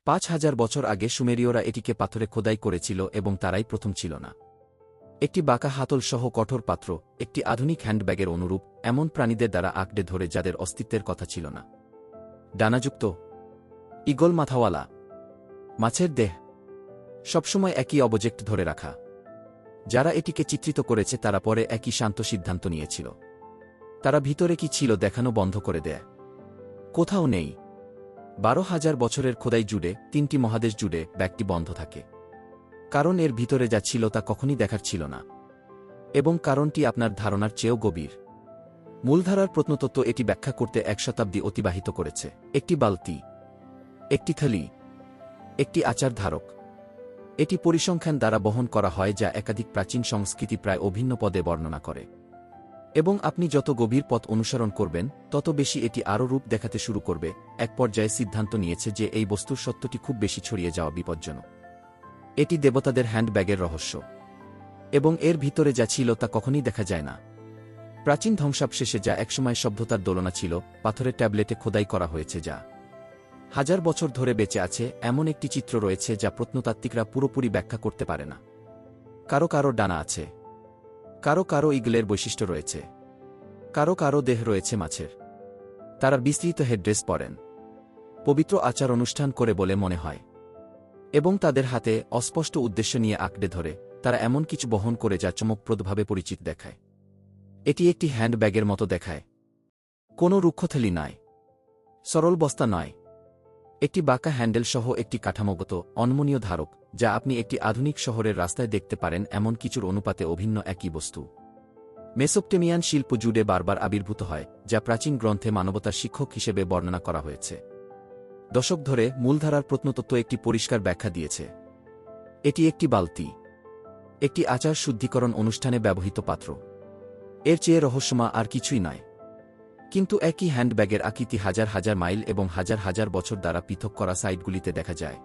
৫,০০০ বছর আগে সুমেরীয়রা এটিকে পাথরে খোদাই করেছিল এবং তারাই প্রথম ছিল না। একটি বাঁকা হাতল সহ কঠোর পাত্র, একটি আধুনিক হ্যান্ডব্যাগের অনুরূপ, এমন প্রাণীদের দ্বারা আঁকড়ে ধরে যাদের অস্তিত্বের কথা ছিল না। ডানাযুক্ত, ঈগল মাথাওয়ালা, মাছের দেহ, সবসময় একই অবজেক্ট ধরে রাখা। যারা এটিকে চিত্রিত করেছে তারা পরে একই শান্ত সিদ্ধান্ত নিয়েছিল। তারা ভিতরে কি ছিল দেখানো বন্ধ করে দেয়। কোথাও নেই। ১২,০০০ বছরের খোদাই জুড়ে, ৩টি মহাদেশ জুড়ে ব্যাগটি বন্ধ থাকে। কারণ এর ভিতরে যা ছিল তা কখনই দেখার ছিল না। এবং কারণটি আপনার ধারণার চেয়েও গভীর। মূলধারার প্রত্নতত্ত্ব এটি ব্যাখ্যা করতে ১ শতাব্দী অতিবাহিত করেছে। একটি বালতি, একটি থলি, একটি আচার ধারক। এটি পরিসংখ্যান দ্বারা বহন করা হয় যা একাধিক প্রাচীন সংস্কৃতি প্রায় অভিন্ন পদে বর্ণনা করে। এবং আপনি যত গভীর পথ অনুসরণ করবেন তত বেশি এটি আরও রূপ দেখাতে শুরু করবে। এক পর্যায়ে সিদ্ধান্ত নিয়েছে যে এই বস্তুর সত্যটি খুব বেশি ছড়িয়ে যাওয়া বিপজ্জনক। এটি দেবতাদের হ্যান্ডব্যাগের রহস্য। এবং এর ভিতরে যা ছিল তা কখনই দেখা যায় না। প্রাচীন ধ্বংসাবশেষে যা একসময় সভ্যতার দোলনা ছিল, পাথরের ট্যাবলেটে খোদাই করা হয়েছে যা ১০০০ বছর ধরে বেঁচে আছে, এমন একটি চিত্র রয়েছে যা প্রত্নতাত্ত্বিকরা পুরোপুরি ব্যাখ্যা করতে পারে না। কারো কারো ডানা আছে, কারো কারো ঈগলের বৈশিষ্ট্য রয়েছে, কারো কারো দেহ রয়েছে মাছের। তারা বিস্তৃত হেডড্রেস পরেন, পবিত্র আচার অনুষ্ঠান করে বলে মনে হয়, এবং তাদের হাতে অস্পষ্ট উদ্দেশ্য নিয়ে আঁকড়ে ধরে। তারা এমন কিছু বহন করে যা চমকপ্রদভাবে পরিচিত দেখায়। এটি একটি হ্যান্ডব্যাগের মতো দেখায়। কোনো রুক্ষথলি নয়, সরল বস্তা নয়। একটি বাঁকা হ্যান্ডেল সহ একটি কাঠামোগত, অনমনীয় ধারক, যা আপনি একটি আধুনিক শহরের রাস্তায় দেখতে পারেন এমন কিছুর অনুপাতে অভিন্ন একই বস্তু। মেসোপটেমিয়ান শিল্প জুড়ে বারবার আবির্ভূত হয়, যা প্রাচীন গ্রন্থে মানবতার শিক্ষক হিসেবে বর্ণনা করা হয়েছে। দশক ধরে মূলধারার প্রত্নতত্ত্ব একটি পরিষ্কার ব্যাখ্যা দিয়েছে। এটি একটি বালতি, একটি আচার শুদ্ধিকরণ অনুষ্ঠানে ব্যবহৃত পাত্র। এর চেয়ে রহস্যময় আর কিছুই নয়। কিন্তু একই হ্যান্ডব্যাগের আকৃতি হাজার হাজার মাইল এবং হাজার হাজার বছর দ্বারা পৃথক করা সাইটগুলিতে দেখা যায়।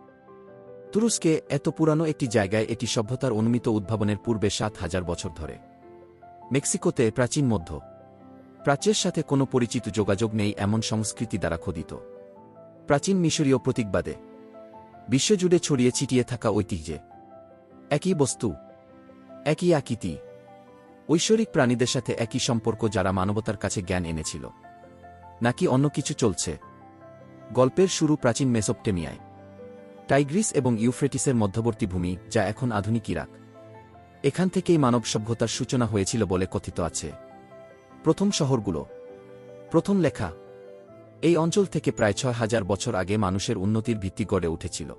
তুরস্কে, এত পুরানো একটি জায়গায় এটি সভ্যতার অনুমিত উদ্ভাবনের পূর্বে ৭,০০০ বছর ধরে। মেক্সিকোতে প্রাচীন মধ্য প্রাচ্যের সাথে কোনো পরিচিত যোগাযোগ নেই এমন সংস্কৃতি দ্বারা খোদিত। প্রাচীন মিশরীয় প্রতীকবাদে বিশ্বজুড়ে ছড়িয়ে ছিটিয়ে থাকা ঐতিহ্যে একই বস্তু, একই আকৃতি, ঐশ্বরিক প্রাণীদের সাথে একই সম্পর্ক যারা মানবতার কাছে জ্ঞান এনেছিল। নাকি অন্য কিছু চলছে? গল্পের শুরু প্রাচীন মেসোপটেমিয়ায়, টাইগ্রিস এবং ইউফ্রেটিসের মধ্যবর্তী ভূমি যা এখন আধুনিক ইরাক। এখান থেকেই মানব সভ্যতার সূচনা হয়েছিল বলে কথিত আছে। প্রথম শহরগুলো, প্রথম লেখা। এই অঞ্চল থেকে প্রায় ৬,০০০ বছর আগে মানুষের উন্নতির ভিত্তি গড়ে উঠেছিল।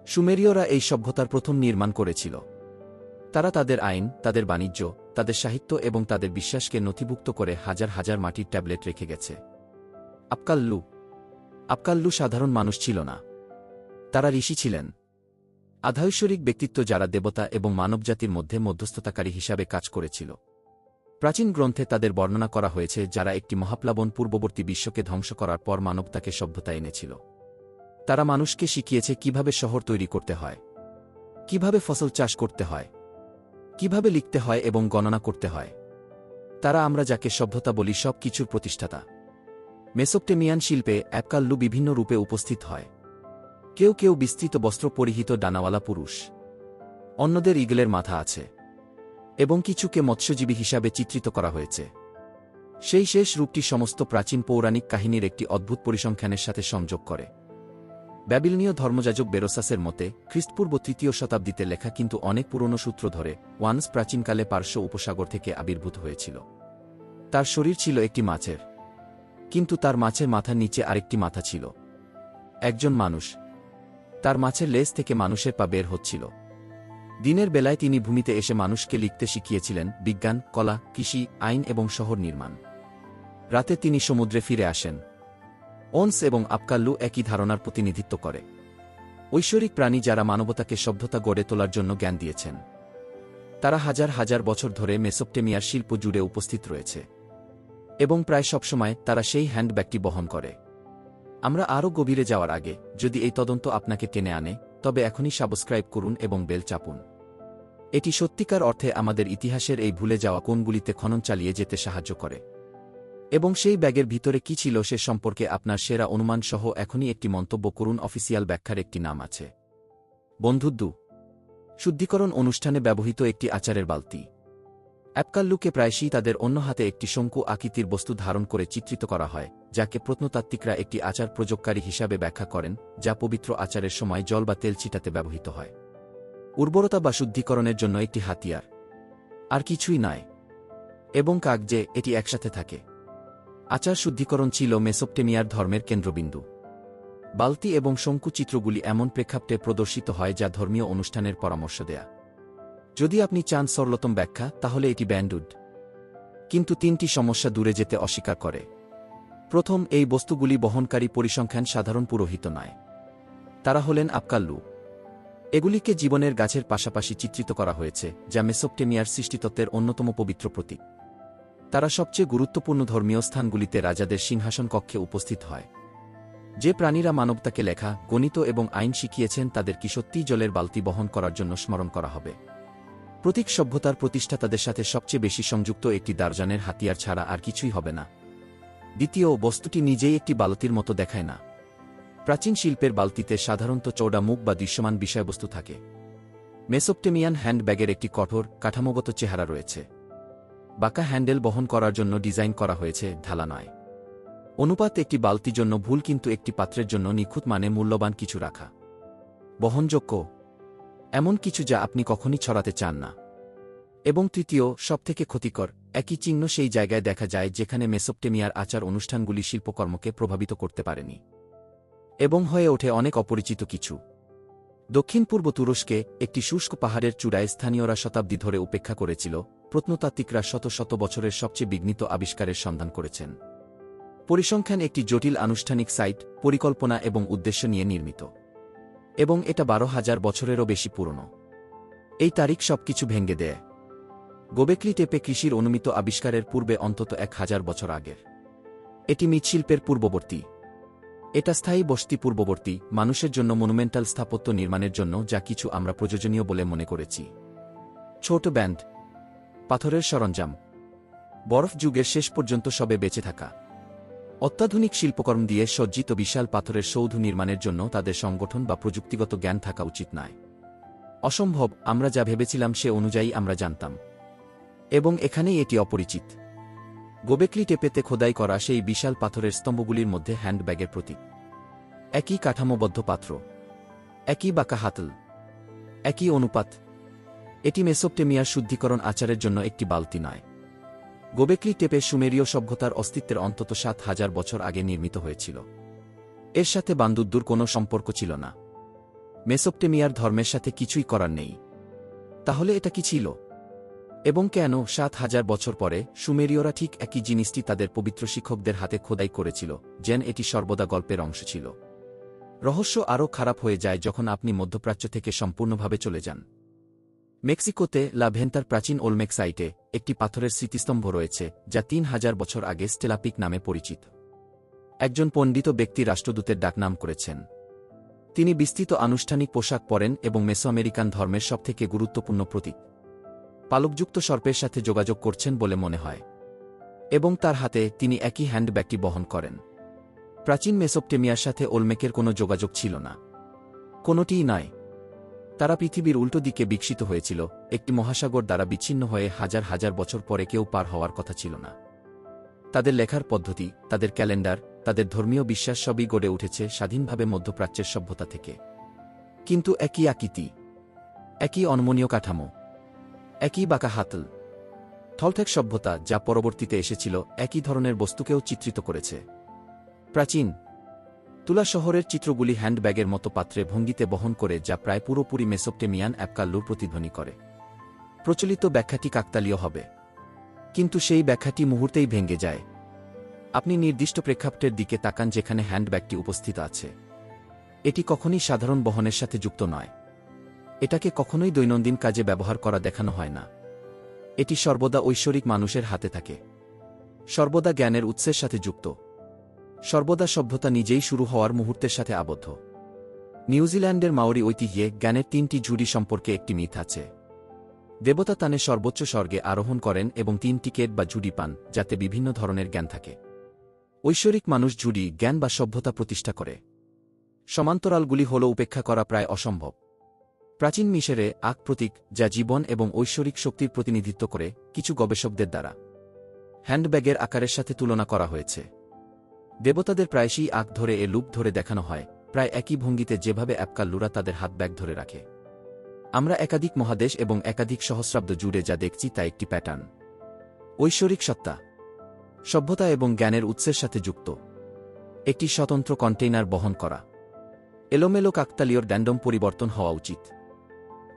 সুমেরীয়রা এই সভ্যতার প্রথম নির্মাণ করেছিল। তারা তাদের আইন, তাদের বাণিজ্য, তাদের সাহিত্য এবং তাদের বিশ্বাসকে নথিভুক্ত করে হাজার হাজার মাটির ট্যাবলেট রেখে গেছে। আবকাল্লু সাধারণ মানুষ ছিল না। তারা ঋষি ছিলেন, আধ্যাত্মিক ব্যক্তিত্ব যারা দেবতা এবং মানবজাতির মধ্যে মধ্যস্থতাকারী হিসাবে কাজ করেছিল। প্রাচীন গ্রন্থে তাদের বর্ণনা করা হয়েছে যারা একটি মহাপ্লাবন পূর্ববর্তী বিশ্বকে ধ্বংস করার পর মানবতাকে সভ্যতা এনেছিল। তারা মানুষকে শিখিয়েছে কিভাবে শহর তৈরি করতে হয়, কিভাবে ফসল চাষ করতে হয়, কিভাবে লিখতে হয় এবং গণনা করতে হয়। তারা আমরা যাকে সভ্যতা বলি সব কিছুর প্রতিষ্ঠাতা। মেসোপটেমিয়ান শিল্পে আবকাল্লু বিভিন্ন রূপে উপস্থিত হয়। কেউ কেউ বিস্তৃত বস্ত্র পরিহিত ডানাওয়ালা পুরুষ, অন্যদের ঈগলের মাথা আছে, এবং কিছুকে মৎস্যজীবী হিসাবে চিত্রিত করা হয়েছে। সেই শেষ রূপটি সমস্ত প্রাচীন পৌরাণিক কাহিনীর একটি অদ্ভুত পরিসংখ্যানের সাথে সংযোগ করে। ব্যাবিলনীয় ধর্মযাজক বেরোসাসের মতে খ্রিস্টপূর্ব ৩য় শতাব্দীতে লেখা কিন্তু অনেক পুরনো সূত্র ধরে ওয়ানস প্রাচীনকালে পার্শ্ব উপসাগর থেকে আবির্ভূত হয়েছিল। তার শরীর ছিল একটি মাছের, কিন্তু তার মাছের মাথার নিচে আরেকটি মাথা ছিল। একজন মানুষ, তার মাছের লেজ থেকে মানুষের পা বের হচ্ছিল। দিনের বেলায় তিনি ভূমিতে এসে মানুষকে লিখতে শিখিয়েছিলেন, বিজ্ঞান, কলা, কৃষি, আইন এবং শহর নির্মাণ। রাতে তিনি সমুদ্রে ফিরে আসেন। ওনস এবং আবকাল্লু একই ধারণার প্রতিনিধিত্ব করে। ঐশ্বরিক প্রাণী যারা মানবতাকে সভ্যতা গড়ে তোলার জন্য জ্ঞান দিয়েছেন। তারা হাজার হাজার বছর ধরে মেসোপটেমিয়ার শিল্প জুড়ে উপস্থিত রয়েছে। এবং প্রায় সবসময় তারা সেই হ্যান্ডব্যাগটি বহন করে। আমরা আরও গভীরে যাওয়ার আগে, যদি এই তদন্ত আপনাকে টেনে আনে, তবে এখনই সাবস্ক্রাইব করুন এবং বেল চাপুন। এটি সত্যিকার অর্থে আমাদের ইতিহাসের এই ভুলে যাওয়া কোণগুলিতে খনন চালিয়ে যেতে সাহায্য করে। এবং সেই ব্যাগের ভিতরে কি ছিল সে সম্পর্কে আপনার সেরা অনুমান সহ এখনই একটি মন্তব্য করুন। অফিসিয়াল ব্যাখ্যার একটি নাম আছে। বন্ধুদ্দু শুদ্ধিকরণ অনুষ্ঠানে ব্যবহৃত একটি আচারের বালতি। অ্যাপকাল্লুকে প্রায়শই তাদের অন্য হাতে একটি শঙ্কু আকৃতির বস্তু ধারণ করে চিত্রিত করা হয়, যাকে প্রত্নতাত্ত্বিকরা একটি আচার প্রযোগকারী হিসাবে ব্যাখ্যা করেন, যা পবিত্র আচারের সময় জল বা তেল ছিটাতে ব্যবহৃত হয়। উর্বরতা বা শুদ্ধিকরণের জন্য একটি হাতিয়ার, আর কিছুই নয়। এবং কাগজে এটি একসাথে থাকে। আচার শুদ্ধিকরণ ছিল মেসোপটেমিয়ার ধর্মের কেন্দ্রবিন্দু। বালতি এবং শঙ্কু চিত্রগুলি এমন প্রেক্ষাপটে প্রদর্শিত হয় যা ধর্মীয় অনুষ্ঠানের পরামর্শ দেয়া। যদি আপনি চান সরলতম ব্যাখ্যা, তাহলে এটি ব্যান্ডউড। কিন্তু 3টি সমস্যা দূরে যেতে অস্বীকার করে। প্রথম, এই বস্তুগুলি বহনকারী পরিসংখ্যান সাধারণ পুরোহিত নয়। তারা হলেন আপকাল্লু। এগুলিকে জীবনের গাছের পাশাপাশি চিত্রিত করা হয়েছে, যা মেসোপটেমিয়ার সৃষ্টিতত্ত্বের অন্যতম পবিত্র প্রতীক। তারা সবচেয়ে গুরুত্বপূর্ণ ধর্মীয় স্থানগুলিতে রাজাদের সিংহাসন কক্ষে উপস্থিত হয়। যে প্রাণীরা মানবতাকে লেখা, গণিত এবং আইন শিখিয়েছেন, তাদের কি সত্যিই জলের বালতি বহন করার জন্য স্মরণ করা হবে? প্রতীক সভ্যতার প্রতিষ্ঠাতাদের সাথে সবচেয়ে বেশি সংযুক্ত একটি দার্জানের হাতিয়ার ছাড়া আর কিছুই হবে না। দ্বিতীয়, বস্তুটি নিজেই একটি বালতির মতো দেখায় না। প্রাচীন শিল্পের বালতিতে সাধারণত চৌড়া মুখ বা দৃশ্যমান বিষয়বস্তু থাকে। মেসোপটেমিয়ান হ্যান্ডব্যাগের একটি কঠোর, কাঠামোগত চেহারা রয়েছে। বাঁকা হ্যান্ডেল বহন করার জন্য ডিজাইন করা হয়েছে, ঢালা নয়। অনুপাত একটি বালতির জন্য ভুল, কিন্তু একটি পাত্রের জন্য নিখুঁত, মানে মূল্যবান কিছু রাখা। বহনযোগ্য, এমন কিছু যা আপনি কখনই ছড়াতে চান না। এবং তৃতীয়, সবথেকে ক্ষতিকর, একই চিহ্ন সেই জায়গায় দেখা যায় যেখানে মেসোপটেমিয়ার আচার অনুষ্ঠানগুলি শিল্পকর্মকে প্রভাবিত করতে পারেনি, এবং হয়ে ওঠে অনেক অপরিচিত কিছু। দক্ষিণ পূর্ব তুরস্কে একটি শুষ্ক পাহাড়ের চূড়ায় স্থানীয়রা শতাব্দী ধরে উপেক্ষা করেছিল। প্রত্নতাত্ত্বিকরা শত শত বছরের সবচেয়ে বিঘ্নিত আবিষ্কারের সন্ধান করেছেন। পরিসংখ্যান একটি জটিল আনুষ্ঠানিক সাইট, পরিকল্পনা এবং উদ্দেশ্য নিয়ে নির্মিত, এবং এটা 12,000 বছরেরও বেশি পুরনো। এই তারিখ সবকিছু ভেঙে দেয়। গোবেকলি টেপে কৃষির অনুমিত আবিষ্কারের পূর্বে অন্তত 1000 বছর আগের। এটি মৃৎশিল্পের পূর্ববর্তী। এটা স্থায়ী বসতি পূর্ববর্তী, মানুষের জন্য মনুমেন্টাল স্থাপত্য নির্মাণের জন্য যা কিছু আমরা প্রয়োজনীয় বলে মনে করেছি। ছোট ব্যান্ড, পাথরের সরঞ্জাম, বরফ যুগের শেষ পর্যন্ত সবে বেঁচে থাকা। অত্যাধুনিক শিল্পকর্ম দিয়ে সজ্জিত বিশাল পাথরের সৌধ নির্মাণের জন্য তাদের সংগঠন বা প্রযুক্তিগত জ্ঞান থাকা উচিত নয়। অসম্ভব, আমরা যা ভেবেছিলাম সে অনুযায়ী আমরা জানতাম। এবং এখানেই এটি অপরিচিত। গোবেকলি টেপেতে খোদাই করা সেই বিশাল পাথরের স্তম্ভগুলির মধ্যে হ্যান্ডব্যাগের প্রতীক। একই কাঠামোবদ্ধ পাত্র, একই বাঁকা হাতল, একই অনুপাত। এটি মেসোপটেমিয়ার শুদ্ধিকরণ আচারের জন্য একটি বালতি নয়। গোবেকলি টেপে সুমেরীয় সভ্যতার অস্তিত্বের অন্তত 7000 বছর আগে নির্মিত হয়েছিল। এর সাথে বান্দুদ্দুর কোনো সম্পর্ক ছিল না। মেসোপটেমিয়ার ধর্মের সাথে কিছুই করার নেই। তাহলে এটা কি ছিল? এবং কেন 7000 বছর পরে সুমেরীয়রা ঠিক একই জিনিসটি তাদের পবিত্র শিক্ষকদের হাতে খোদাই করেছিল, যেন এটি সর্বদা গল্পের অংশ ছিল? রহস্য আরও খারাপ হয়ে যায় যখন আপনি মধ্যপ্রাচ্য থেকে সম্পূর্ণভাবে চলে যান। মেক্সিকোতে লা ভেন্তার প্রাচীন ওলমেক সাইটে একটি পাথরের স্মৃতিস্তম্ভ রয়েছে, যা 3000 বছর আগে স্টেলাপিক নামে পরিচিত। একজন পণ্ডিত ব্যক্তি রাষ্ট্রদূতের ডাকনাম করেছেন। তিনি বিস্তৃত আনুষ্ঠানিক পোশাক পরেন এবং মেসো আমেরিকান ধর্মের সবথেকে গুরুত্বপূর্ণ প্রতীক পালকযুক্ত সর্পের সাথে যোগাযোগ করছেন বলে মনে হয়। এবং তার হাতে তিনি একই হ্যান্ডব্যাগটি বহন করেন। প্রাচীন মেসোপটেমিয়ার সাথে ওলমেকের কোনো যোগাযোগ ছিল না। কোনোটিই নয়। তারা পৃথিবীর উল্টো দিকে বিকশিত হয়েছিল, একটি মহাসাগর দ্বারা বিচ্ছিন্ন হয়ে হাজার হাজার বছর পরে কেউ পার হওয়ার কথা ছিল না। তাদের লেখার পদ্ধতি, তাদের ক্যালেন্ডার, তাদের ধর্মীয় বিশ্বাস সবই গড়ে উঠেছে স্বাধীনভাবে মধ্যপ্রাচ্যের সভ্যতা থেকে। কিন্তু একই আকৃতি, একই অনমনীয় কাঠামো, একই বাঁকা হাতল। থলটেক সভ্যতা যা পরবর্তীতে এসেছিল একই ধরনের বস্তুকেও চিত্রিত করেছে। প্রাচীন তুলা শহরের চিত্রগুলি হ্যান্ডব্যাগের মতো পাত্রে ভঙ্গিতে বহন করে, যা প্রায় পুরোপুরি মেসোপটেমিয়ান অ্যাপকাল্লুর প্রতিধ্বনি করে। প্রচলিত ব্যাখ্যাটি কাকতালীয় হবে, কিন্তু সেই ব্যাখ্যাটি মুহূর্তেই ভেঙে যায়। আপনি নির্দিষ্ট প্রেক্ষাপটের দিকে তাকান যেখানে হ্যান্ডব্যাগটি উপস্থিত আছে। এটি কখনই সাধারণ বহনের সাথে যুক্ত নয়। এটাকে কখনোই দৈনন্দিন কাজে ব্যবহার করা দেখানো হয় না। এটি সর্বদা ঐশ্বরিক মানুষের হাতে থাকে, সর্বদা জ্ঞানের উৎসের সাথে যুক্ত, সর্বদা সভ্যতা নিজেই শুরু হওয়ার মুহূর্তের সাথে আবদ্ধ। নিউজিল্যান্ডের মাওরি ঐতিহ্যে জ্ঞানের 3টি ঝুড়ি সম্পর্কে একটি মিথ আছে। দেবতা তানে সর্বোচ্চ স্বর্গে আরোহণ করেন এবং 3 টিকেট বা জুডি পান, যাতে বিভিন্ন ধরনের জ্ঞান থাকে। ঐশ্বরিক মানুষ জুডি, জ্ঞান বা সভ্যতা প্রতিষ্ঠা করে। সমান্তরালগুলি হল উপেক্ষা করা প্রায় অসম্ভব। প্রাচীন মিশরে আখ প্রতীক, যা জীবন এবং ঐশ্বরিক শক্তির প্রতিনিধিত্ব করে, কিছু গবেষকদের দ্বারা হ্যান্ডব্যাগের আকারের সাথে তুলনা করা হয়েছে। দেবতাদের প্রায়শই আখ ধরে লুপ ধরে দেখানো হয়, প্রায় একই ভঙ্গিতে যেভাবে অ্যাপকাল্লুরা তাদের হাত ব্যাগ ধরে রাখে। আমরা একাধিক মহাদেশ এবং একাধিক সহস্রাব্দ জুড়ে যা দেখছি তা একটি প্যাটার্ন। ঐশ্বরিক সত্তা, সভ্যতা এবং জ্ঞানের উৎসের সাথে যুক্ত একটি স্বতন্ত্র কন্টেইনার বহন করা। এলোমেলো কাকতালীয় ড্যান্ডম পরিবর্তন হওয়া উচিত।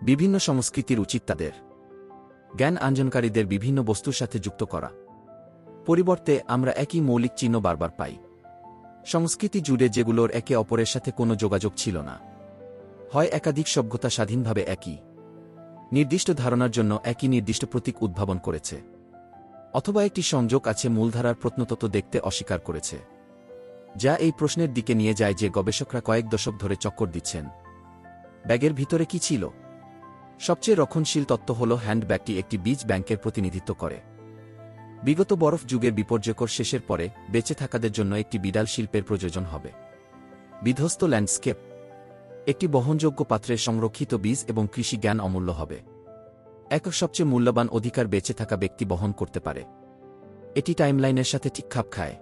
বিভিন্ন সংস্কৃতির উচিত তাদের জ্ঞান আঞ্জনকারীদের বিভিন্ন বস্তুর সাথে যুক্ত করা। পরিবর্তে আমরা একই মৌলিক চিহ্ন বারবার পাই সংস্কৃতি জুড়ে, যেগুলোর একে অপরের সাথে কোনো যোগাযোগ ছিল না। হয় একাধিক সভ্যতা স্বাধীনভাবে একই নির্দিষ্ট ধারণার জন্য একই নির্দিষ্ট প্রতীক উদ্ভাবন করেছে, অথবা একটি সংযোগ আছে মূলধারার প্রত্নতত্ত্ব দেখতে অস্বীকার করেছে, যা এই প্রশ্নের দিকে নিয়ে যায় যে গবেষকরা কয়েক দশক ধরে চক্কর দিচ্ছেন। ব্যাগের ভিতরে কি ছিল? সবচেয়ে রক্ষণশীল তত্ত্ব হল হ্যান্ডব্যাগটি একটি বীজ ব্যাংকের প্রতিনিধিত্ব করে। বিগত বরফ যুগের বিপর্যয়কর শেষের পরে বেঁচে থাকাদের জন্য একটি বিডাল শিল্পের প্রয়োজন হবে। বিধ্বস্ত ল্যান্ডস্কেপ, একটি বহনযোগ্য পাত্রে সংরক্ষিত বীজ এবং কৃষি জ্ঞান অমূল্য হবে। একক সবচেয়ে মূল্যবান অধিকার বেঁচে থাকা ব্যক্তি বহন করতে পারে। এটি টাইমলাইনের সাথে ঠিক খাপ খায়।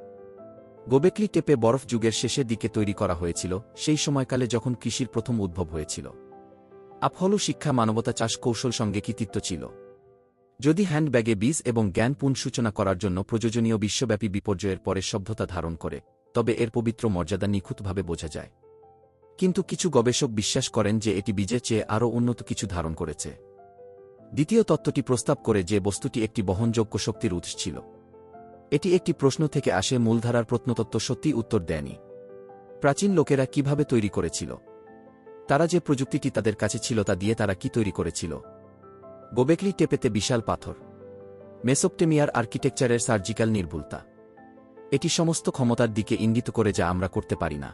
গোবেকলি টেপে বরফ যুগের শেষের দিকে তৈরি করা হয়েছিল, সেই সময়কালে যখন কৃষির প্রথম উদ্ভব হয়েছিল। আফহলু শিক্ষা মানবতা চাষ কৌশল সঙ্গে কৃতিত্ব ছিল। যদি হ্যান্ডব্যাগে বীজ এবং জ্ঞান পুনঃসূচনা করার জন্য প্রয়োজনীয় বিশ্বব্যাপী বিপর্যয়ের পরে সভ্যতা ধারণ করে, তবে এর পবিত্র মর্যাদা নিখুঁতভাবে বোঝা যায়। কিন্তু কিছু গবেষক বিশ্বাস করেন যে এটি বীজের চেয়ে আরও উন্নত কিছু ধারণ করেছে। দ্বিতীয় তত্ত্বটি প্রস্তাব করে যে বস্তুটি একটি বহনযোগ্য শক্তির উৎস ছিল। এটি একটি প্রশ্ন থেকে আসে, মূলধারার প্রত্নতত্ত্ব সত্যিই উত্তর দেয়নি। প্রাচীন লোকেরা কিভাবে তৈরি করেছিল? তারা যে প্রযুক্তিটি তাদের কাছে ছিল তা দিয়ে তারা কি তৈরি করেছিল? গোবেকলি টেপেতে বিশাল পাথর, মেসোপটেমিয়ার আর্কিটেকচারের সার্জিক্যাল নির্ভুলতা, এটি সমস্ত ক্ষমতার দিকে ইঙ্গিত করে যা আমরা করতে পারি না।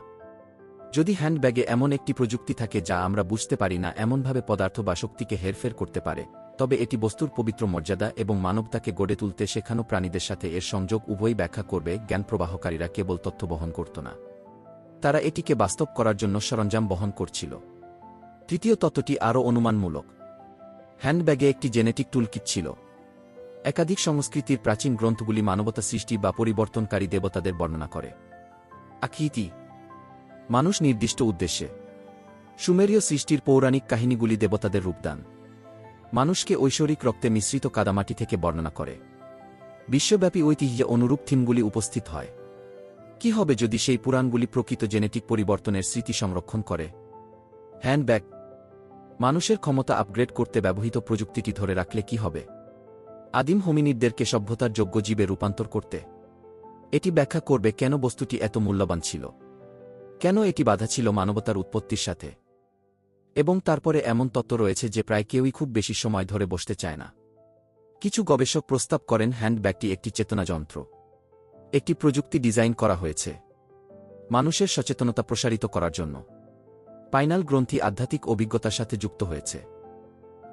যদি হ্যান্ডব্যাগে এমন একটি প্রযুক্তি থাকে যা আমরা বুঝতে পারি না এমনভাবে পদার্থ বা শক্তিকে হেরফের করতে পারে, তবে এটি বস্তুর পবিত্র মর্যাদা এবং মানবতাকে গড়ে তুলতে শেখানো প্রাণীদের সাথে এর সংযোগ উভয়ই ব্যাখ্যা করবে। জ্ঞান প্রবাহকারীরা কেবল তথ্য বহন করত না, তারা এটিকে বাস্তব করার জন্য সরঞ্জাম বহন করছিল। তৃতীয় তত্ত্বটি আরও অনুমানমূলক। হ্যান্ডব্যাগে একটি জেনেটিক টুলকিট ছিল। একাধিক সংস্কৃতির প্রাচীন গ্রন্থগুলি মানবতা সৃষ্টি বা পরিবর্তনকারী দেবতাদের বর্ণনা করে। আকৃতি, মানুষ নির্দিষ্ট উদ্দেশ্যে। সুমেরীয় সৃষ্টির পৌরাণিক কাহিনীগুলি দেবতাদের রূপদান। মানুষকে ঐশ্বরিক রক্তে মিশ্রিত কাদামাটি থেকে বর্ণনা করে। বিশ্বব্যাপী ঐতিহ্যে অনুরূপ থিমগুলি উপস্থিত হয়। কি হবে যদি সেই পুরাণগুলি প্রকৃত জেনেটিক পরিবর্তনের স্মৃতি সংরক্ষণ করে? হ্যান্ডব্যাগ মানুষের ক্ষমতা আপগ্রেড করতে ব্যবহৃত প্রযুক্তিটি ধরে রাখলে কি হবে? আদিম হোমিনিডদেরকে সভ্যতার যোগ্য জীবে রূপান্তর করতে। এটি ব্যাখ্যা করবে কেন বস্তুটি এত মূল্যবান ছিল, কেন এটি বাধা ছিল মানবতার উৎপত্তির সাথে। এবং তারপরে এমন তত্ত্ব রয়েছে যে প্রায় কেউই খুব বেশি সময় ধরে বসতে চায় না। কিছু গবেষক প্রস্তাব করেন হ্যান্ডব্যাগটি একটি চেতনা যন্ত্র। একটি প্রযুক্তি ডিজাইন করা হয়েছে মানুষের সচেতনতা প্রসারিত করার জন্য। পাইনাল গ্রন্থি আধ্যাত্মিক অভিজ্ঞতার সাথে যুক্ত হয়েছে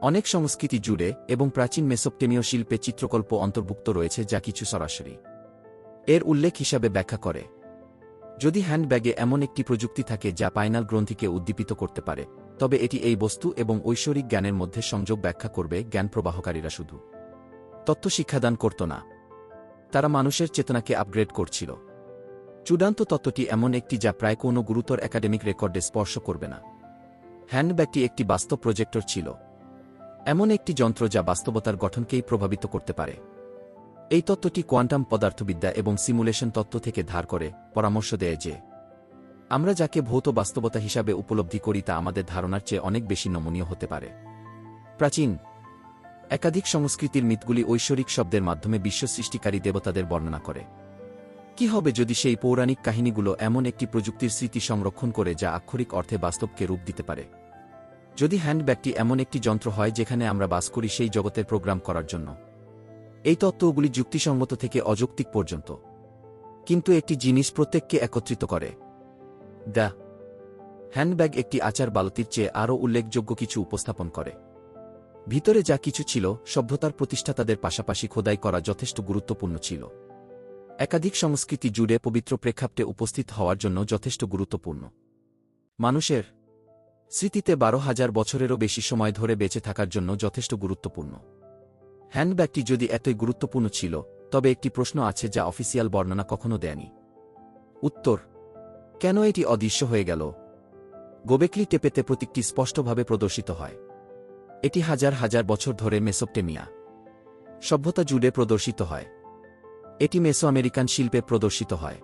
অনেক সংস্কৃতি জুড়ে, এবং প্রাচীন মেসোপটেমীয় শিল্পে চিত্রকল্প অন্তর্ভুক্ত রয়েছে যা কিছু সরাসরি এর উল্লেখ হিসাবে ব্যাখ্যা করে। যদি হ্যান্ডব্যাগে এমন একটি প্রযুক্তি থাকে যা পাইনাল গ্রন্থিকে উদ্দীপিত করতে পারে, তবে এটি এই বস্তু এবং ঐশ্বরিক জ্ঞানের মধ্যে সংযোগ ব্যাখ্যা করবে। জ্ঞান প্রবাহকারীরা শুধু তত্ত্ব শিক্ষাদান করত না, তারা মানুষের চেতনাকে আপগ্রেড করছিল। চূড়ান্ত তত্ত্বটি এমন একটি যা প্রায় কোনো গুরুতর একাডেমিক রেকর্ডে স্পর্শ করবে না। হ্যান্ডব্যাগটি একটি বাস্তব প্রজেক্টর ছিল, এমন একটি যন্ত্র যা বাস্তবতার গঠনকেই প্রভাবিত করতে পারে। এই তত্ত্বটি কোয়ান্টাম পদার্থবিদ্যা এবং সিমুলেশন তত্ত্ব থেকে ধার করে পরামর্শ দেয় যে আমরা যাকে ভৌত বাস্তবতা হিসাবে উপলব্ধি করি তা আমাদের ধারণার চেয়ে অনেক বেশি নমনীয় হতে পারে। প্রাচীন একাধিক সংস্কৃতির মিথগুলি ঐশ্বরিক শব্দের মাধ্যমে বিশ্ব সৃষ্টিকারী দেবতাদের বর্ণনা করে। কি হবে যদি সেই পৌরাণিক কাহিনীগুলো এমন একটি প্রযুক্তির স্মৃতি সংরক্ষণ করে যা আক্ষরিক অর্থে বাস্তবকে রূপ দিতে পারে? যদি হ্যান্ডব্যাগটি এমন একটি যন্ত্র হয় যেখানে আমরা বাস করি সেই জগতের প্রোগ্রাম করার জন্য। এই তত্ত্বগুলি যুক্তিসঙ্গত থেকে অযৌক্তিক পর্যন্ত, কিন্তু একটি জিনিস প্রত্যেককে একত্রিত করে। দ্য হ্যান্ডব্যাগ একটি আচার বালতির চেয়ে আরও উল্লেখযোগ্য কিছু উপস্থাপন করে। ভিতরে যা কিছু ছিল, সভ্যতার প্রতিষ্ঠাতাদের পাশাপাশি খোদাই করা যথেষ্ট গুরুত্বপূর্ণ ছিল। একাধিক সংস্কৃতি জুড়ে পবিত্র প্রেক্ষাপটে উপস্থিত হওয়ার জন্য যথেষ্ট গুরুত্বপূর্ণ। মানুষের স্মৃতিতে 12,000 বছরেরও বেশি সময় ধরে বেঁচে থাকার জন্য যথেষ্ট গুরুত্বপূর্ণ। হ্যান্ডব্যাগটি যদি এতই গুরুত্বপূর্ণ ছিল, তবে একটি প্রশ্ন আছে যা অফিসিয়াল বর্ণনা কখনো দেয়নি। উত্তর: কেন এটি অদৃশ্য হয়ে গেল? গোবেকলি টেপেতে প্রতীকটি স্পষ্টভাবে প্রদর্শিত হয়। এটি হাজার হাজার বছর ধরে মেসোপটেমিয়া সভ্যতা জুড়ে প্রদর্শিত হয়। এটি মেসো আমেরিকান শিল্পে প্রদর্শিত হয়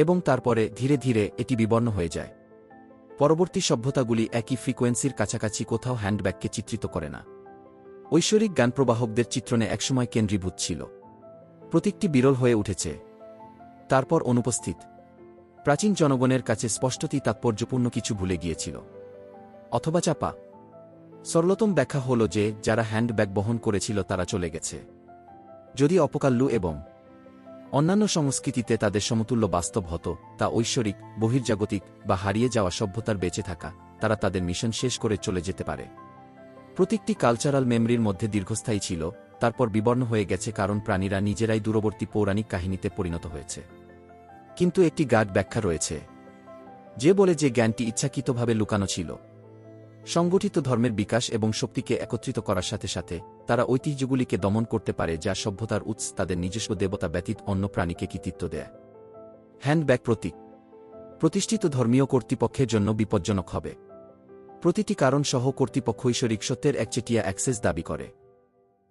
এবং তারপরে ধীরে ধীরে এটি বিবর্ণ হয়ে যায়। পরবর্তী সভ্যতাগুলি একই ফ্রিকোয়েন্সির কাছাকাছি কোথাও হ্যান্ডব্যাগকে চিত্রিত করে না। ঐশ্বরিক জ্ঞানপ্রবাহকদের চিত্রণে একসময় কেন্দ্রীভূত ছিল। প্রতীকটি বিরল হয়ে উঠেছে, তারপর অনুপস্থিত। প্রাচীন জনগণের কাছে স্পষ্টতই তাৎপর্যপূর্ণ কিছু ভুলে গিয়েছিল, অথবা চাপা। সরলতম ব্যাখ্যা হল যে যারা হ্যান্ডব্যাগ বহন করেছিল তারা চলে গেছে। যদি অপকাল্লু এবং অন্যান্য সংস্কৃতিতে তাদের সমতুল্য বাস্তব হতো, তা ঐশ্বরিক, বহির্জাগতিক বা হারিয়ে যাওয়া সভ্যতার বেঁচে থাকা, তারা তাদের মিশন শেষ করে চলে যেতে পারে। প্রতীকটি কালচারাল মেমরির মধ্যে দীর্ঘস্থায়ী ছিল, তারপর বিবর্ণ হয়ে গেছে কারণ প্রাণীরা নিজেরাই দূরবর্তী পৌরাণিক কাহিনীতে পরিণত হয়েছে। কিন্তু একটি গাঢ় ব্যাখ্যা রয়েছে, যে বলে যে জ্ঞানটি ইচ্ছাকৃতভাবে লুকানো ছিল। সংগঠিত ধর্মের বিকাশ এবং শক্তিকে একত্রিত করার সাথে সাথে তারা ঐতিহ্যগুলিকে দমন করতে পারে যা সভ্যতার উৎস তাদের নিজস্ব দেবতা ব্যতীত অন্য প্রাণীকে কৃতিত্ব দেয়। হ্যান্ডব্যাগ প্রতীক প্রতিষ্ঠিত ধর্মীয় কর্তৃপক্ষের জন্য বিপজ্জনক হবে। প্রতিটি কারণ সহ কর্তৃপক্ষ ঐশ্বরিক সত্যের একচেটিয়া অ্যাক্সেস দাবি করে।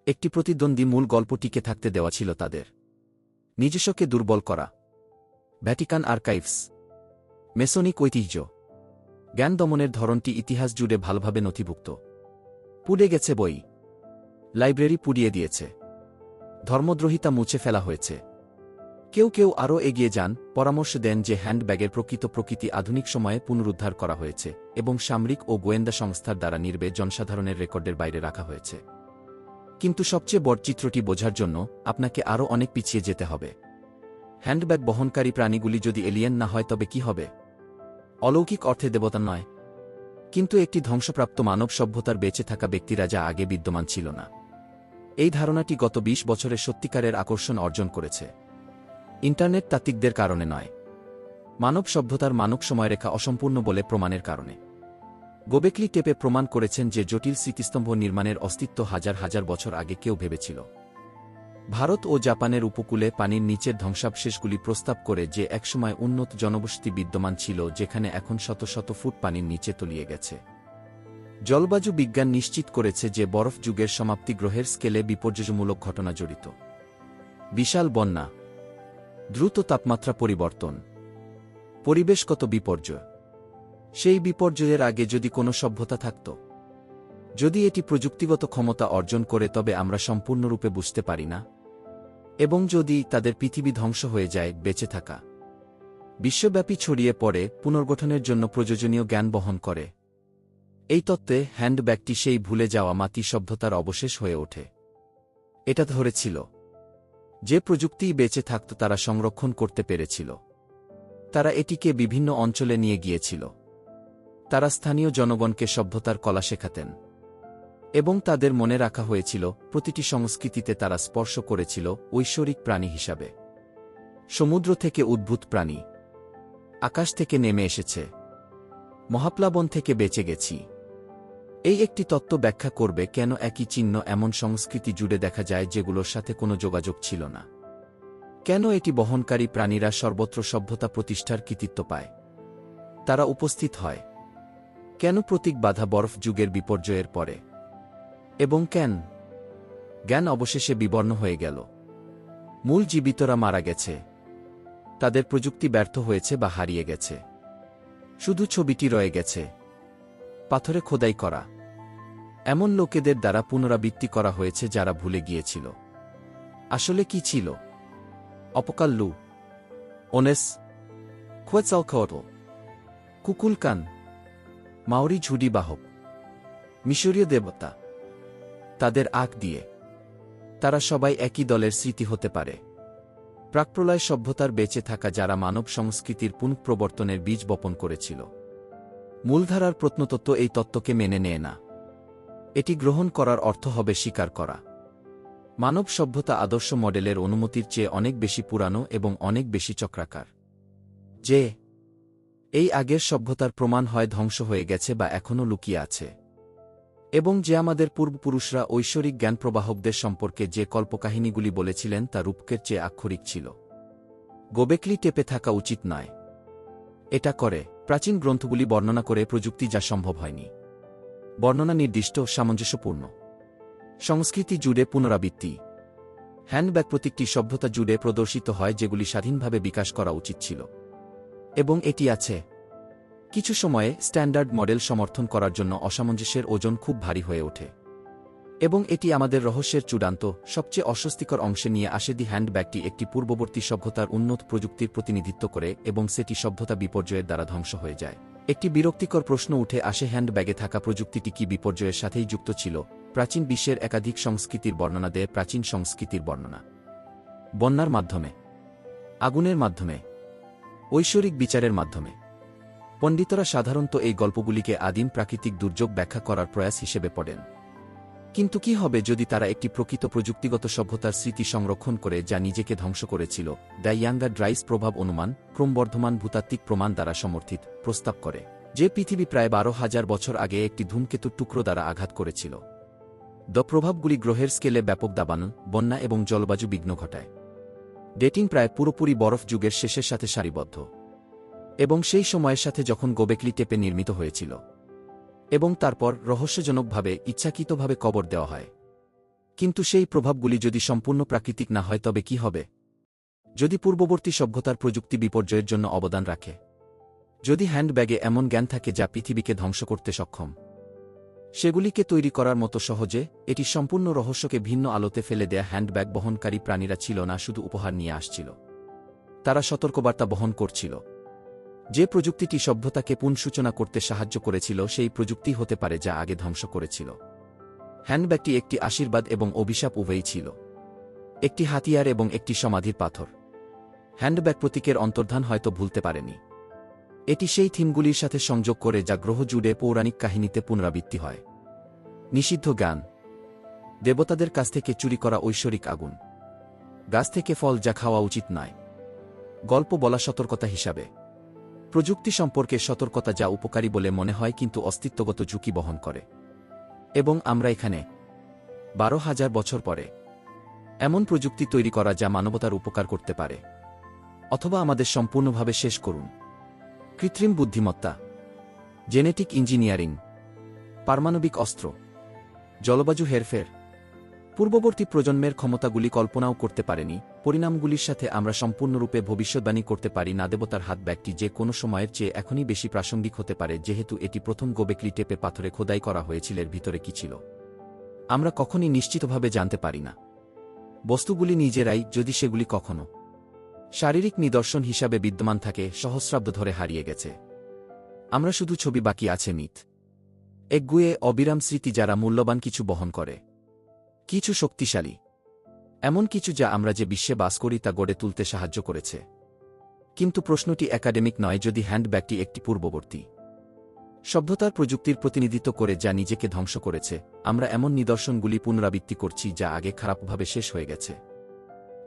একটি প্রতিদ্বন্দ্বী মূল গল্প টিকে থাকতে দেওয়া ছিল তাদের নিজস্বকে দুর্বল করা। ভ্যাটিকান আর্কাইভস মেসোনিক ঐতিহ্য জ্ঞান দমনের ধরনটি ইতিহাস জুড়ে ভালোভাবে নথিভুক্ত। পুড়ে গেছে বই, লাইব্রেরি পুড়িয়ে দিয়েছে, ধর্মদ্রোহিতা মুছে ফেলা হয়েছে। কেউ কেউ আরও এগিয়ে যান, পরামর্শ দেন যে হ্যান্ডব্যাগের প্রকৃত প্রকৃতি আধুনিক সময়ে পুনরুদ্ধার করা হয়েছে এবং সামরিক ও গোয়েন্দা সংস্থার দ্বারা নির্বে জনসাধারণের রেকর্ডের বাইরে রাখা হয়েছে। কিন্তু সবচেয়ে বড় চিত্রটি বোঝার জন্য আপনাকে আরও অনেক পিছিয়ে যেতে হবে। হ্যান্ডব্যাগ বহনকারী প্রাণীগুলি যদি এলিয়েন না হয় তবে কি হবে? অলৌকিক অর্থে দেবতা নয়, কিন্তু একটি ধ্বংসপ্রাপ্ত মানব সভ্যতার বেঁচে থাকা ব্যক্তিরা যা আগে বিদ্যমান ছিল না। এই ধারণাটি গত 20 বছরে সত্যিকারের আকর্ষণ অর্জন করেছে। ইন্টারনেট তাত্ত্বিকদের কারণে নয়, মানব সভ্যতার মানব সময়রেখা অসম্পূর্ণ বলে প্রমাণের কারণে। গোবেকলি টেপে প্রমাণ করেছেন যে জটিল স্মৃতিস্তম্ভ নির্মাণের অস্তিত্ব হাজার হাজার বছর আগে কেউ ভেবেছিল। ভারত ও জাপানের উপকূলে পানির নিচের ধ্বংসাবশেষগুলি প্রস্তাব করে যে একসময় উন্নত জনবসতি বিদ্যমান ছিল যেখানে এখন শত শত ফুট পানির নিচে তলিয়ে গেছে। জলবায়ু বিজ্ঞান নিশ্চিত করেছে যে বরফ যুগের সমাপ্তি গ্রহের স্কেলে বিপর্যয়মূলক ঘটনা জড়িত। বিশাল বন্যা, দ্রুত তাপমাত্রা পরিবর্তন, পরিবেশগত বিপর্যয়। সেই বিপর্যয়ের আগে যদি কোনো সভ্যতা থাকত, যদি এটি প্রযুক্তিগত ক্ষমতা অর্জন করে, তবে আমরা সম্পূর্ণরূপে বুঝতে পারি না। এবং যদি তাদের পৃথিবী ধ্বংস হয়ে যায়, বেঁচে থাকা বিশ্বব্যাপী ছড়িয়ে পড়ে, পুনর্গঠনের জন্য প্রয়োজনীয় জ্ঞান বহন করে। এই তত্ত্বে হ্যান্ডব্যাগটি সেই ভুলে যাওয়া মাটি সভ্যতার অবশেষ হয়ে ওঠে। এটা ধরেছিল যে প্রযুক্তিই বেঁচে থাকত তারা সংরক্ষণ করতে পেরেছিল। তারা এটিকে বিভিন্ন অঞ্চলে নিয়ে গিয়েছিল। তারা স্থানীয় জনগণকে সভ্যতার কলা শেখাতেন এবং তাদের মনে রাখা হয়েছিল প্রতিটি সংস্কৃতিতে তারা স্পর্শ করেছিল ঐশ্বরিক প্রাণী হিসাবে। সমুদ্র থেকে উদ্ভূত প্রাণী, আকাশ থেকে নেমে এসেছে, মহাপ্লাবন থেকে বেঁচে গেছি। এই একটি তত্ত্ব ব্যাখ্যা করবে কেন একই চিহ্ন এমন সংস্কৃতি জুড়ে দেখা যায় যেগুলোর সাথে কোনো যোগাযোগ ছিল না, কেন এটি বহনকারী প্রাণীরা সর্বত্র সভ্যতা প্রতিষ্ঠার কৃতিত্ব পায়, তারা উপস্থিত হয়, কেন প্রতীক বাধা বরফ যুগের বিপর্যয়ের পরে, এবং কেন জ্ঞান অবশেষে বিবর্ণ হয়ে গেল। মূল জীবিতরা মারা গেছে, তাদের প্রযুক্তি ব্যর্থ হয়েছে বা হারিয়ে গেছে, শুধু ছবিটি রয়ে গেছে পাথরে খোদাই করা এমন লোকেদের দ্বারা পুনরাবৃত্তি করা হয়েছে যারা ভুলে গিয়েছিল আসলে কি ছিল। অপকাল্লু, ওনেস, কোয়েৎসালকোয়াটল, কুকুলকান, মাওরি ঝুডি বাহক, মিশরীয় দেবতা, তাদের আঁক দিয়ে তারা সবাই একই দলের স্মৃতি হতে পারে। প্রাকপ্রলয় সভ্যতার বেঁচে থাকা যারা মানব সংস্কৃতির পুনঃপ্রবর্তনের বীজ বপন করেছিল। মূলধারার প্রত্নতত্ত্ব এই তত্ত্বকে মেনে নেয় না। এটি গ্রহণ করার অর্থ হবে স্বীকার করা। মানব সভ্যতা আদর্শ মডেলের অনুমতির চেয়ে অনেক বেশি পুরানো এবং অনেক বেশি চক্রাকার। যে এই আগের সভ্যতার প্রমাণ হয় ধ্বংস হয়ে গেছে বা এখনও লুকিয়ে আছে, এবং যে আমাদের পূর্বপুরুষরা ঐশ্বরিক জ্ঞানপ্রবাহকদের সম্পর্কে যে কল্পকাহিনীগুলি বলেছিলেন তা রূপকের চেয়ে আক্ষরিক ছিল। গোবেকলি টেপে থাকা উচিত নয়। এটা করে প্রাচীন গ্রন্থগুলি বর্ণনা করে প্রযুক্তি যা সম্ভব হয়নি। বর্ণনা নির্দিষ্ট, সামঞ্জস্যপূর্ণ। সংস্কৃতি জুড়ে পুনরাবৃত্তি। হ্যান্ডব্যাগ প্রতীকটি সভ্যতা জুড়ে প্রদর্শিত হয় যেগুলি স্বাধীনভাবে বিকাশ করা উচিত ছিল, এবং এটি আছে। কিছু সময়ে স্ট্যান্ডার্ড মডেল সমর্থন করার জন্য অসামঞ্জস্যের ওজন খুব ভারী হয়ে ওঠে, এবং এটি আমাদের রহস্যের চূড়ান্ত, সবচেয়ে অস্বস্তিকর অংশে নিয়ে আসে। দি হ্যান্ডব্যাগটি একটি পূর্ববর্তী সভ্যতার উন্নত প্রযুক্তির প্রতিনিধিত্ব করে, এবং সেটি সভ্যতা বিপর্যয়ের দ্বারা ধ্বংস হয়ে যায়। একটি বিরক্তিকর প্রশ্ন উঠে আসে, হ্যান্ডব্যাগে থাকা প্রযুক্তিটি কি বিপর্যয়ের সাথেই যুক্ত ছিল? প্রাচীন বিশ্বের একাধিক সংস্কৃতির বর্ণনা দেয়। প্রাচীন সংস্কৃতির বর্ণনা বন্যার মাধ্যমে, আগুনের মাধ্যমে, ঐশ্বরিক বিচারের মাধ্যমে। পণ্ডিতরা সাধারণত এই গল্পগুলিকে আদিম প্রাকৃতিক দুর্যোগ ব্যাখ্যা করার প্রয়াস হিসেবে পড়েন। কিন্তু কি হবে যদি তারা একটি প্রকৃত প্রযুক্তিগত সভ্যতার স্মৃতি সংরক্ষণ করে যা নিজেকে ধ্বংস করেছিল? দ্য ইয়াঙ্গার ড্রাইস প্রভাব অনুমান, ক্রমবর্ধমান ভূতাত্ত্বিক প্রমাণ দ্বারা সমর্থিত, প্রস্তাব করে যে পৃথিবী প্রায় 12,000 বছর আগে একটি ধূমকেতুর টুকরো দ্বারা আঘাত করেছিল। প্রভাবগুলি গ্রহের স্কেলে ব্যাপক দাবানল, বন্যা এবং জলবায়ু বিঘ্ন ঘটায়। ডেটিং প্রায় পুরোপুরি বরফ যুগের শেষের সাথে সারিবদ্ধ, এবং সেই সময়ের সাথে যখন গোবেকলি টেপে নির্মিত হয়েছিল, এবং তারপর রহস্যজনকভাবে ইচ্ছাকৃতভাবে কবর দেওয়া হয়। কিন্তু সেই প্রভাবগুলি যদি সম্পূর্ণ প্রাকৃতিক না হয় তবে কি হবে? যদি পূর্ববর্তী সভ্যতার প্রযুক্তি বিপর্যয়ের জন্য অবদান রাখে, যদি হ্যান্ডব্যাগে এমন জ্ঞান থাকে যা পৃথিবীকে ধ্বংস করতে সক্ষম, সেগুলিকে তৈরি করার মতো সহজে, এটি সম্পূর্ণ রহস্যকে ভিন্ন আলোতে ফেলে দেয়া। হ্যান্ডব্যাগ বহনকারী প্রাণীরা ছিল না শুধু উপহার নিয়ে আসছিল, তারা সতর্কবার্তা বহন করছিল। যে প্রযুক্তিটি সভ্যতাকে পুনঃসূচনা করতে সাহায্য করেছিল সেই প্রযুক্তি হতে পারে যা আগে ধ্বংস করেছিল। হ্যান্ডব্যাগটি একটি আশীর্বাদ এবং অভিশাপ উভয়ই ছিল, একটি হাতিয়ার এবং একটি সমাধির পাথর। হ্যান্ডব্যাগ প্রতীকের অন্তর্ধান হয়তো ভুলতে পারেনি। এটি সেই থিমগুলির সাথে সংযোগ করে যা গ্রহ জুড়ে পৌরাণিক কাহিনীতে পুনরাবৃত্তি হয়। নিষিদ্ধ জ্ঞান, দেবতাদের কাছ থেকে চুরি করা ঐশ্বরিক আগুন, গাছ থেকে ফল যা খাওয়া উচিত নয়, গল্প বলা সতর্কতা হিসাবে, প্রযুক্তি সম্পর্কে সতর্কতা যা উপকারী বলে মনে হয় কিন্তু অস্তিত্বগত ঝুঁকি বহন করে। এবং আমরা এখানে 12,000 বছর পরে এমন প্রযুক্তি তৈরি করা যা মানবতার উপকার করতে পারে, অথবা আমাদের সম্পূর্ণভাবে শেষ করুন। কৃত্রিম বুদ্ধিমত্তা, জেনেটিক ইঞ্জিনিয়ারিং, পারমাণবিক অস্ত্র, জলবায়ু হেরফের। পূর্ববর্তী প্রজন্মের ক্ষমতাগুলি কল্পনাও করতে পারেনি। পরিণামগুলির সাথে আমরা সম্পূর্ণরূপে ভবিষ্যদ্বাণী করতে পারি না। দেবতার হাত ব্যাগটি যে কোনো সময়ের চেয়ে এখনই বেশি প্রাসঙ্গিক হতে পারে যেহেতু এটি প্রথম গোবেকলি টেপে পাথরে খোদাই করা হয়েছিল। এর ভিতরে কি ছিল আমরা কখনই নিশ্চিতভাবে জানতে পারি না। বস্তুগুলি নিজেরাই, যদি সেগুলি কখনো শারীরিক নিদর্শন হিসাবে বিদ্যমান থাকে, সহস্রাব্দ ধরে হারিয়ে গেছে। আমরা শুধু ছবি, বাকি আছে মিথ, একগুয়ে অবিরাম স্মৃতি যারা মূল্যবান কিছু বহন করে, কিছু শক্তিশালী, এমন কিছু যা আমরা যে বিশ্বে বাস করি তা গড়ে তুলতে সাহায্য করেছে। কিন্তু প্রশ্নটি একাডেমিক নয়। যদি হ্যান্ডব্যাগটি একটি পূর্ববর্তী সভ্যতার প্রযুক্তির প্রতিনিধিত্ব করে যা নিজেকে ধ্বংস করেছে, আমরা এমন নিদর্শনগুলি পুনরাবৃত্তি করছি যা আগে খারাপভাবে শেষ হয়ে গেছে।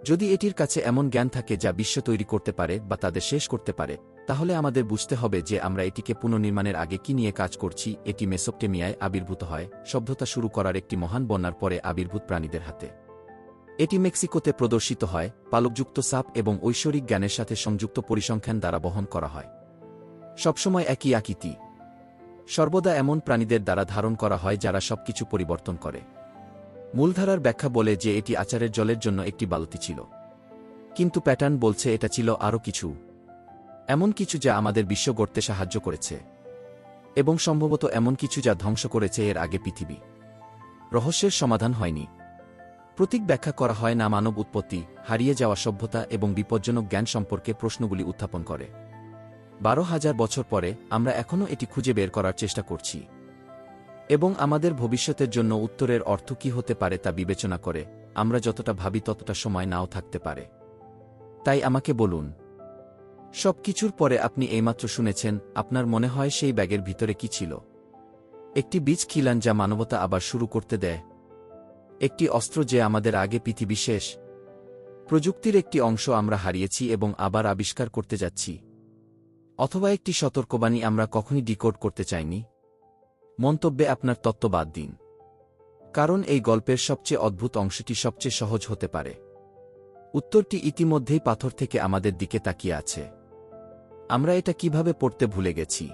যদি এটির কাছে এমন জ্ঞান থাকে যা বিশ্ব তৈরি করতে পারে বা তাদের শেষ করতে পারে, তাহলে আমাদের বুঝতে হবে যে আমরা এটিকে পুনর্নির্মাণের আগে কি নিয়ে কাজ করছি। এটি মেসোপটেমিয়ায় আবির্ভূত হয়, সভ্যতা শুরু করার একটি মহান বন্যার পরে আবির্ভূত প্রাণীদের হাতে। এটি মেক্সিকোতে প্রদর্শিত হয়, পালকযুক্ত সাপ এবং ঐশ্বরিক জ্ঞানের সাথে সংযুক্ত পরিসংখ্যান দ্বারা বহন করা হয়। সবসময় একই আকৃতি, সর্বদা এমন প্রাণীদের দ্বারা ধারণ করা হয় যারা সবকিছু পরিবর্তন করে। মূলধারার ব্যাখ্যা বলে যে এটি আচারের জলের জন্য একটি বালতি ছিল, কিন্তু প্যাটার্ন বলছে এটা ছিল আরও কিছু, এমন কিছু যা আমাদের বিশ্ব গড়তে সাহায্য করেছে, এবং সম্ভবত এমন কিছু যা ধ্বংস করেছে এর আগে পৃথিবী। রহস্যের সমাধান হয়নি। প্রতীক ব্যাখ্যা করা হয় না। মানব উৎপত্তি, হারিয়ে যাওয়া সভ্যতা এবং বিপজ্জনক জ্ঞান সম্পর্কে প্রশ্নগুলি উত্থাপন করে। 12,000 বছর পরে আমরা এখনও এটি খুঁজে বের করার চেষ্টা করছি, এবং আমাদের ভবিষ্যতের জন্য উত্তরের অর্থ কী হতে পারে তা বিবেচনা করে আমরা যতটা ভাবি ততটা সময় নাও থাকতে পারে। তাই আমাকে বলুন, সব কিছুর পরে আপনি এইমাত্র শুনেছেন, আপনার মনে হয় সেই ব্যাগের ভিতরে কি ছিল? একটি বীজ খিলান যা মানবতা আবার শুরু করতে দেয়। একটি অস্ত্র যে আমাদের আগে পৃথিবী শেষ। প্রযুক্তির একটি অংশ আমরা হারিয়েছি এবং আবার আবিষ্কার করতে যাচ্ছি। অথবা একটি সতর্কবাণী আমরা কখনই ডিকোড করতে চাইনি। মন্তব্যে আপনার তত্ত্ব বাদ দিন। কারণ এই গল্পের সবচেয়ে অদ্ভুত অংশটি সবচেয়ে সহজ হতে পারে। উত্তরটি ইতিমধ্যেই পাথর থেকে আমাদের দিকে তাকিয়ে আছে। আমরা এটা কিভাবে পড়তে ভুলে গেছি।